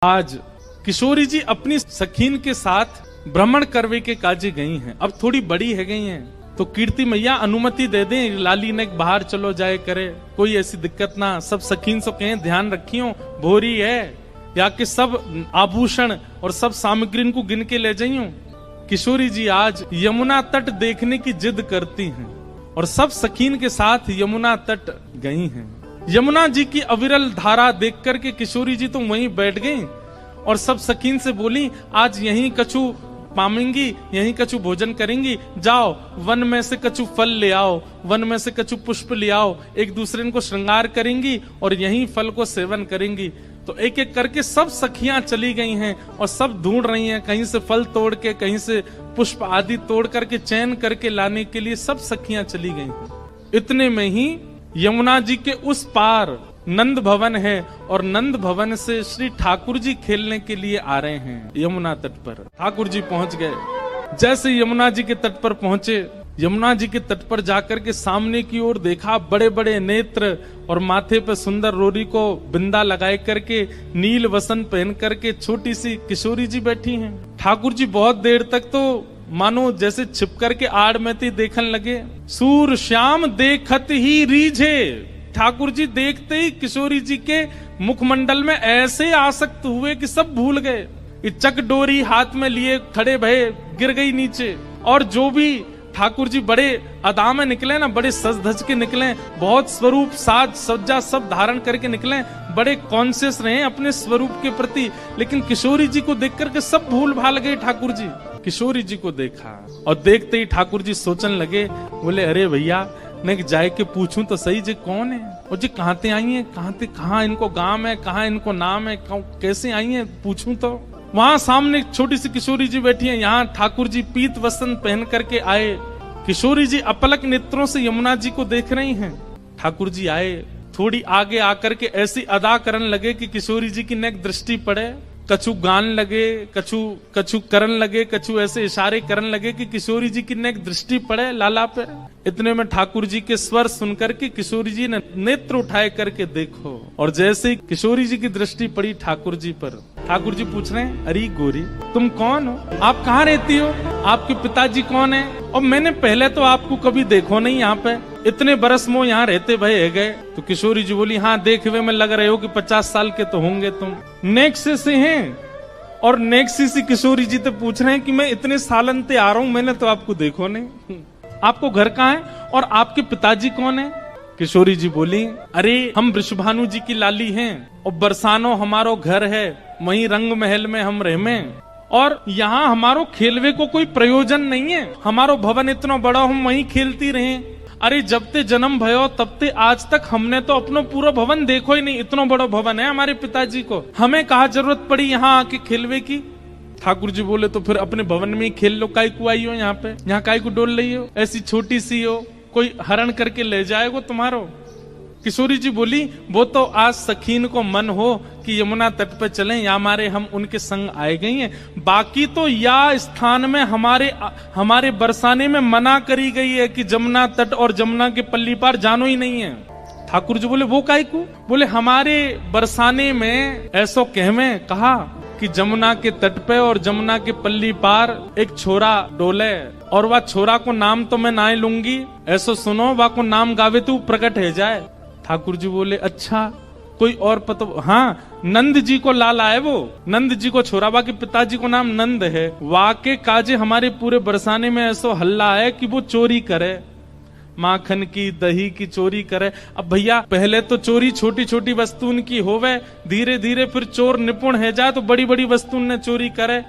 आज किशोरी जी अपनी सखीन के साथ भ्रमण करवे के काजे गई हैं। अब थोड़ी बड़ी है गई हैं, तो कीर्ति मैया अनुमति दे दें, लाली ने बाहर चलो जाए करे, कोई ऐसी दिक्कत ना। सब सखीन से कहें ध्यान रखियो, भोरी है, या कि सब आभूषण और सब सामग्री को गिन के ले जाइयो। किशोरी जी आज यमुना तट देखने की जिद करती हैं और सब सखीन के साथ यमुना तट गई हैं। यमुना जी की अविरल धारा देख करके किशोरी जी तो वहीं बैठ गई और सब सखीन से बोली, आज यहीं कछु पामेंगी, यहीं कछु भोजन करेंगी, जाओ वन में से कछु फल ले आओ, वन में से कछु पुष्प ले आओ, एक दूसरे को श्रृंगार करेंगी और यहीं फल को सेवन करेंगी। तो एक एक करके सब सखियां चली गई हैं और सब ढूंढ रही हैं, कहीं से फल तोड़ के, कहीं से पुष्प आदि तोड़ करके चयन करके लाने के लिए सब सखियां चली गई हैं। इतने में ही यमुना जी के उस पार नंद भवन है और नंद भवन से श्री ठाकुर जी खेलने के लिए आ रहे हैं। यमुना तट पर ठाकुर जी पहुंच गए। जैसे यमुना जी के तट पर पहुंचे, यमुना जी के तट पर जाकर के सामने की ओर देखा, बड़े बड़े नेत्र और माथे पर सुंदर रोरी को बिंदा लगाए करके, नील वसन पहन करके छोटी सी किशोरी जी बैठी हैं। ठाकुर जी बहुत देर तक तो मानो जैसे छिप करके आड़ में थी देखने लगे। सूर श्याम देखत ही रीझे, ठाकुर जी देखते ही किशोरी जी के मुखमंडल में ऐसे आसक्त हुए कि सब भूल गए। चक डोरी हाथ में लिए खड़े भये, गिर गई नीचे। और जो भी ठाकुर जी बड़े अदा में निकले ना, बड़े सज धज के निकले, बहुत स्वरूप साज सज्जा सब धारण करके निकले, बड़े कॉन्शियस रहे अपने स्वरूप के प्रति। लेकिन किशोरी जी को देख करके सब भूल भाल गए। ठाकुर जी किशोरी जी को देखा और देखते ही ठाकुर जी सोचने लगे, बोले अरे भैया मैं जाए के पूछूं तो सही जी कौन है, और जी कहाँ ते आई है, कहाँ इनको गांव है, कहाँ इनको नाम है, कैसे आई है, पूछूं तो। वहां सामने छोटी सी किशोरी जी बैठी है, यहाँ ठाकुर जी पीत वस्त्र पहन करके आए। किशोरी जी अपलक नेत्रों से यमुना जी को देख रही हैं। ठाकुर जी आए, थोड़ी आगे आकर के ऐसी अदा करने लगे कि किशोरी जी की नेक दृष्टि पड़े। कछु गान लगे, कछु करन लगे, कछु ऐसे इशारे करने लगे कि किशोरी जी की नेक दृष्टि पड़े लाला पे। इतने में ठाकुर जी के स्वर सुनकर के किशोरी जी ने नेत्र उठाए करके देखो, और जैसे ही किशोरी जी की दृष्टि पड़ी ठाकुर जी पर, ठाकुर जी पूछ रहे हैं, अरे गोरी तुम कौन हो, आप कहाँ रहती हो, आपके पिताजी कौन है, और मैंने पहले तो आपको कभी देखो नहीं यहाँ पे, इतने बरस मो यहाँ रहते भय गए। तो किशोरी जी बोली, हाँ देखे में लग रहे हो कि 50 साल के तो होंगे तुम। नेक्सी से हैं, और नेक्सी से किशोरी जी तो पूछ रहे हैं कि मैं इतने सालन ते आ रहा हूँ, मैंने तो आपको देखो नहीं, आपको घर कहाँ है और आपके पिताजी कौन है। किशोरी जी बोली, अरे हम वृषभानु जी की लाली हैं और बरसानो हमारो घर है, वहीं रंग महल में हम रहमे, और यहाँ हमारो खेलवे को कोई प्रयोजन नहीं है, हमारो भवन इतना बड़ा हम वहीं खेलती रहे। अरे जब ते जन्म भयो तब ते आज तक हमने तो अपनो पूरा भवन देखो ही नहीं, इतना बड़ा भवन है हमारे पिताजी को, हमें कहाँ जरूरत पड़ी यहाँ आके खेलवे की। ठाकुर जी बोले, तो फिर अपने भवन में ही खेल लो, काय को आई हो यहाँ पे, यहाँ काय को डोल रही हो, ऐसी छोटी सी हो, कोई हरण करके ले जाएगा तुम्हारो। किशोरी जी बोली, वो तो आज सखीन को मन हो कि यमुना तट पे चलें, या हमारे हम उनके संग आए गई हैं, बाकी तो या स्थान में हमारे बरसाने में मना करी गई है कि जमुना तट और जमुना के पल्ली पार जानो ही नहीं है। ठाकुर जी बोले, वो काहे को, बोले हमारे बरसाने में ऐसो कहवे कहा कि जमुना के तट पे और जमुना के पल्ली पार एक छोरा डोले, और वह छोरा को नाम तो मैं ना लूंगी, ऐसो सुनो वह को नाम गावे तो प्रकट है जाए। ठाकुर जी बोले, अच्छा कोई और पता, हाँ नंद जी को लाला है, वो नंद जी को छोरा, बाकी पिताजी को नाम नंद है। वाके काजे हमारे पूरे बरसाने में ऐसो हल्ला है कि वो चोरी करे, माखन की दही की चोरी करे। अब भैया पहले तो चोरी छोटी छोटी वस्तुन की होवे, धीरे धीरे फिर चोर निपुण है जाए तो बड़ी बड़ी वस्तुन ने चोरी करे।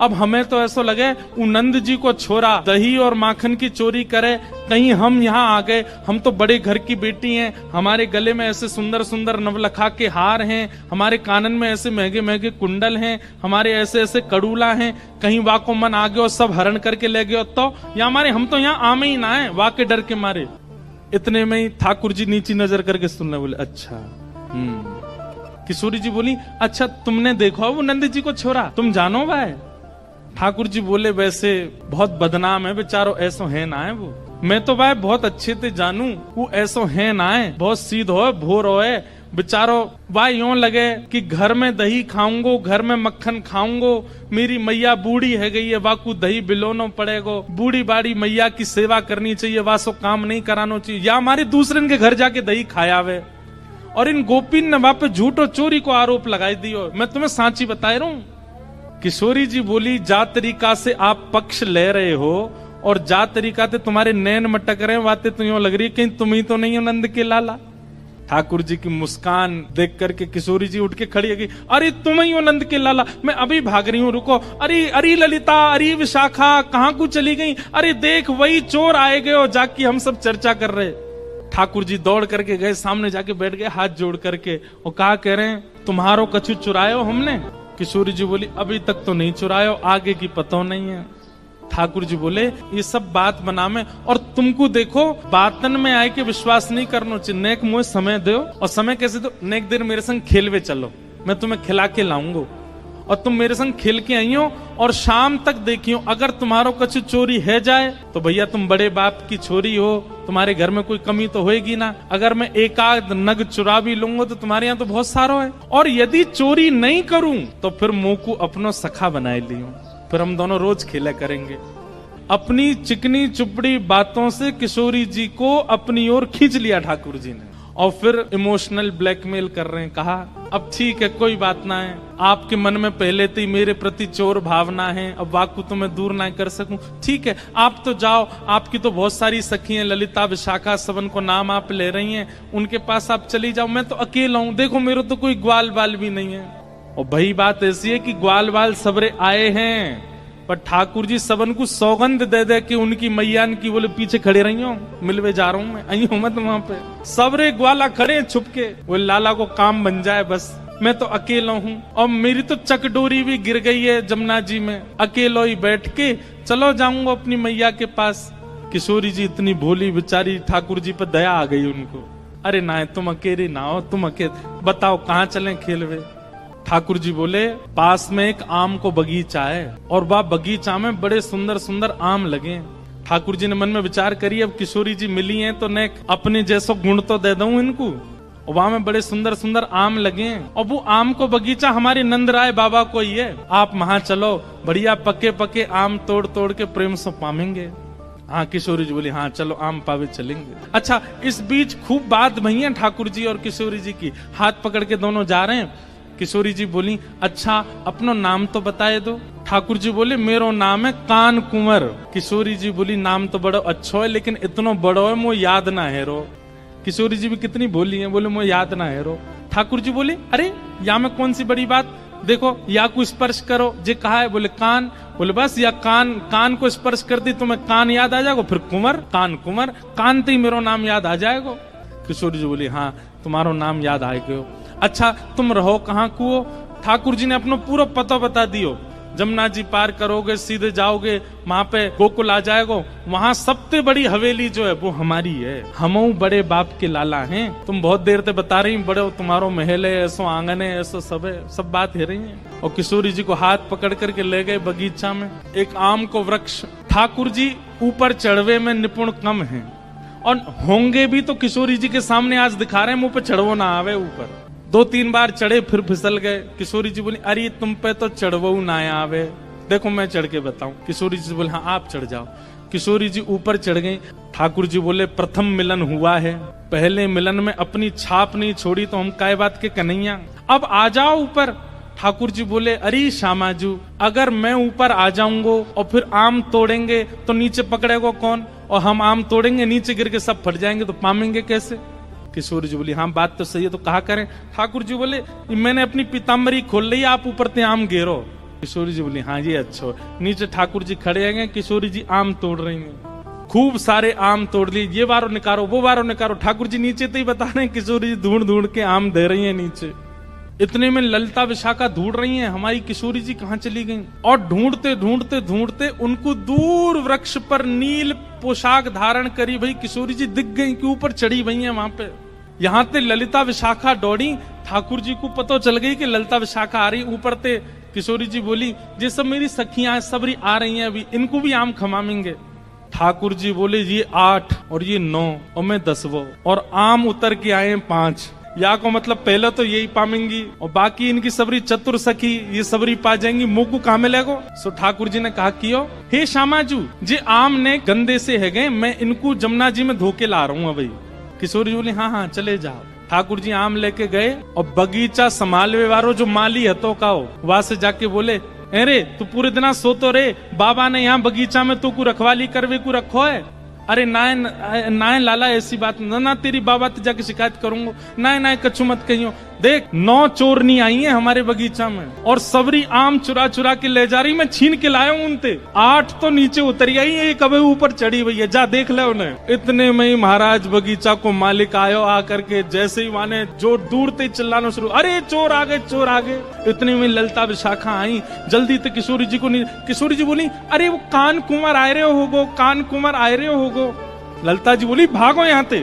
अब हमें तो ऐसा लगे नंद जी को छोरा दही और माखन की चोरी करे, कहीं हम यहाँ आ गए, हम तो बड़े घर की बेटी हैं, हमारे गले में ऐसे सुंदर सुंदर नवलखा के हार हैं, हमारे कानन में ऐसे महंगे महंगे कुंडल हैं, हमारे ऐसे ऐसे कड़ूला हैं, कहीं वाको मन आ गया और सब हरण करके ले गए तो, या हमारे हम तो यहाँ आमे ही ना है वाके डर के मारे। इतने में ही ठाकुर जी नीची नजर करके सुनने बोले, अच्छा। किशोरी जी बोली, अच्छा तुमने देखो वो नंद जी को छोरा, तुम जानो भाई। ठाकुर जी बोले, वैसे बहुत बदनाम है बेचारो, ऐसो है ना है वो, मैं तो भाई बहुत अच्छे से जानू, वो ऐसो है ना है, बहुत सीध हो भोर हो, बेचारो वाह यूं लगे कि घर में दही खाऊंगो, घर में मक्खन खाऊंगो, मेरी मैया बूढ़ी है गई है, वाकू दही बिलोनो पड़ेगो, बूढ़ी बाड़ी मैया की सेवा करनी चाहिए, वासो काम नहीं करानो चाहिए, या हमारे दूसरे के घर जाके दही खाया वे। और इन गोपीन ने वहां पे झूठ और चोरी को आरोप लगाई दियो। मैं तुम्हें सांची बता रहा हूं। किशोरी जी बोली, जा तरीका से आप पक्ष ले रहे हो और जा तरीका से तुम्हारे नैन मटक रहे हैं, बातें तो यूं लग रही है कहीं तुम ही तो नहीं हो नंद के लाला। ठाकुर जी की मुस्कान देख करके किशोरी जी उठ के खड़ी है, अरे तुम ही हो नंद के लाला, मैं अभी भाग रही हूँ, रुको। अरे अरे ललिता, अरे विशाखा, कहाँ को चली गई? अरे देख वही चोर आए गए हो, जाके हम सब चर्चा कर रहे। ठाकुर जी दौड़ करके गए, सामने जाके बैठ गए हाथ जोड़ करके, और कहा कह रहे हैं, तुम्हारो कछु चुरायो हमने? किशोरी जी बोली, अभी तक तो नहीं चुरायो, आगे की पता नहीं है। ठाकुर जी बोले, ये सब बात बना में, और तुमको देखो बातन में आए के विश्वास नहीं करना चाहिए, नेक मुझे समय दो। और समय कैसे दो? नेक देर मेरे संग खेलवे चलो, मैं तुम्हें खिला के लाऊंगा, और तुम मेरे संग खेल के आई हो, और शाम तक देखियो, अगर तुम्हारो कछु चोरी है जाए तो भैया तुम बड़े बाप की छोरी हो, तुम्हारे घर में कोई कमी तो होएगी ना। अगर मैं एक आध नग चुरा भी लूंगा तो तुम्हारे यहाँ तो बहुत सारो है, और यदि चोरी नहीं करूं तो फिर मुंह को अपनो सखा बनाए लियो, फिर हम दोनों रोज खेला करेंगे। अपनी चिकनी चुपड़ी बातों से किशोरी जी को अपनी ओर खींच लिया ठाकुर जी ने, और फिर इमोशनल ब्लैकमेल कर रहे हैं। कहा, अब ठीक है, कोई बात ना है, आपके मन में पहले से ही मेरे प्रति चोर भावना है, अब वाकु तो मैं दूर ना कर सकूं, ठीक है, आप तो जाओ, आपकी तो बहुत सारी सखी हैं, ललिता विशाखा सबन को नाम आप ले रही हैं, उनके पास आप चली जाओ, मैं तो अकेला हूं, देखो मेरे तो कोई ग्वाल बाल भी नहीं है। और भाई बात ऐसी है कि ग्वाल बाल सबरे आए हैं, पर ठाकुर जी सबन को सौगंध दे दे कि उनकी मैयान की बोले पीछे खड़े रही हो, मिलवे जा रहा हूं मैं, आई हूं मत वहां पे, सबरे ग्वाला खड़े छुप के, वो लाला को काम बन जाए बस, मैं तो अकेला हूं, और मेरी तो चकडोरी भी गिर गई है जमुना जी में, अकेलो ही बैठ के चलो जाऊंगा अपनी मैया के पास। किशोरी जी इतनी भोली बेचारी, ठाकुर जी पर दया आ गई उनको, अरे ना तुम अकेले ना हो, तुम अकेले बताओ कहाँ चले खेलवे। ठाकुर जी बोले, पास में एक आम को बगीचा है, और वह बगीचा में बड़े सुंदर सुंदर आम लगे। ठाकुर जी ने मन में विचार करी, अब किशोरी जी मिली हैं तो ने अपने जैसो गुण तो दे दूं इनको, और वहां में बड़े सुंदर सुंदर आम लगे, और वो आम को बगीचा हमारे नंदराय बाबा को ही है, आप वहां चलो, बढ़िया पके पके आम तोड़ तोड़ के प्रेम से पामेंगे। हाँ, किशोरी जी बोली, हाँ चलो आम पावे चलेंगे। अच्छा, इस बीच खूब बात भई है ठाकुर जी और किशोरी जी की, हाथ पकड़ के दोनों जा रहे हैं। किशोरी जी बोली, अच्छा अपनो नाम तो बताए दो। ठाकुर जी बोले, मेरो नाम है कान कुंवर। किशोरी जी बोली, नाम तो बड़ो अच्छो है, लेकिन इतनो बड़ो है मो याद ना है रो। किशोरी जी भी कितनी बोली है, बोले मो याद ना है रो। ठाकुर जी बोले, अरे या में कौन सी बड़ी बात, देखो या को स्पर्श करो, जे कहा है, बोले कान, बोले बस या कान को स्पर्श कर दी तो मैं कान याद आ जाएगा, फिर कुंवर, कान कुंवर, कान ते ही मेरो नाम याद आ जाएगा। किशोरी जी बोली, हाँ तुम्हारो नाम याद आएगा। अच्छा तुम रहो कहाँ को? ठाकुर जी ने अपना पूरा पता बता दियो, जमुना जी पार करोगे सीधे जाओगे, वहां पे गोकुल आ जाएगो, वहां सबसे बड़ी हवेली जो है वो हमारी है, हमऊ बड़े बाप के लाला हैं। तुम बहुत देर से बता रही बड़े तुम्हारो महल है, ऐसो आंगन है, ऐसो सब है, सब बात है रही है। और किशोरी जी को हाथ पकड़ करके ले गए बगीचा में, एक आम को वृक्ष। ठाकुर जी ऊपर चढ़वे में निपुण कम है, और होंगे भी तो किशोरी जी के सामने आज दिखा रहे हैं, मुंह पे चढ़वो ना आवे ऊपर। 2-3 बार चढ़े फिर फिसल गए। किशोरी जी बोली, अरे तुम पे तो चढ़वो ना आवे, देखो मैं चढ़ के बताऊं। किशोरी जी बोले, हाँ आप चढ़ जाओ। किशोरी जी ऊपर चढ़ गई। ठाकुर जी बोले, प्रथम मिलन हुआ है, पहले मिलन में अपनी छाप नहीं छोड़ी तो हम काय बात के कन्हैया, अब आ जाओ ऊपर। ठाकुर जी बोले, अरे श्यामाजू, अगर मैं ऊपर आ जाऊंगा और फिर आम तोड़ेंगे तो नीचे पकड़ेगा कौन, और हम आम तोड़ेंगे नीचे गिर के सब फट जाएंगे तो पामेंगे कैसे? किशोरी जी बोली, हाँ बात तो सही है, तो कहा करें? ठाकुर जी बोले, मैंने अपनी पीताम्बरी खोल ली, आप ऊपर ते आम घेरो। किशोरी जी बोली, हाँ ये अच्छा। नीचे ठाकुर जी खड़े हैं, किशोरी जी आम तोड़ रही हैं, खूब सारे आम तोड़ लिए, ये बारो निकारो वो बारो निकारो। ठाकुर जी नीचे तो ही बता रहे हैं, किशोरी जी ढूंढ ढूंढ के आम दे रही है नीचे। इतने में ललिता विशाखा ढूंढ रही हैं हमारी किशोरी जी कहाँ चली गई, और ढूंढते ढूंढते ढूंढते उनको दूर वृक्ष पर नील पोशाक धारण करी भाई किशोरी जी दिख गई कि ऊपर चढ़ी हुई हैं वहां पे। यहाँ ते ललिता विशाखा दौड़ी, ठाकुर जी को पता चल गई कि ललिता विशाखा आ रही ऊपर ते। किशोरी जी बोली, ये सब मेरी सखियां सबरी आ रही हैं, अभी इनको भी आम खमामेंगे। ठाकुर जी बोले, ये 8 और ये 9 और मैं 10वो, और आम उतर के आए 5, या को मतलब पहले तो यही पामेंगी और बाकी इनकी सबरी चतुर सखी ये सबरी पा जाएंगी, मुंह को कहा मिलेगो। सो ठाकुर जी ने कहा कियो, हे श्यामाजू जे आम ने गंदे से है गए, मैं इनको जमुना जी में धोके ला रहा हूँ भाई। किशोरी जी बोली हाँ हाँ चले जाओ। ठाकुर जी आम लेके गए और बगीचा संभालवे वालो जो माली हतो का वहां से जाके बोले, अरे तू पूरे दिन सोतो रे, बाबा ने यहाँ बगीचा में तू को रखवाली करवे को रखो है। अरे नाय लाला ऐसी बात ना, तेरी बाबा तो जाके शिकायत करूंगा। नाय कछु मत कहियो, देख 9 चोरनी आई है हमारे बगीचा में और सबरी आम चुरा चुरा के ले जा रही, मैं छीन के लाया हूं उनते। 8 तो नीचे उतरी आई, एक अबे ऊपर चढ़ी हुई है, जा देख ले उन्हें। इतने में ही महाराज बगीचा को मालिक आयो, आकर के जैसे ही माने जो दूर से चिल्लाना शुरू, अरे चोर आ गए चोर आ गए। इतने में ललता विशाखा आई, जल्दी से किशोरी जी को नहीं। किशोरी जी बोली अरे वो कान कुंवर आए रहे होगो, कान कुंवर आए रहे होगो। ललता जी बोली भागो यहाँ से।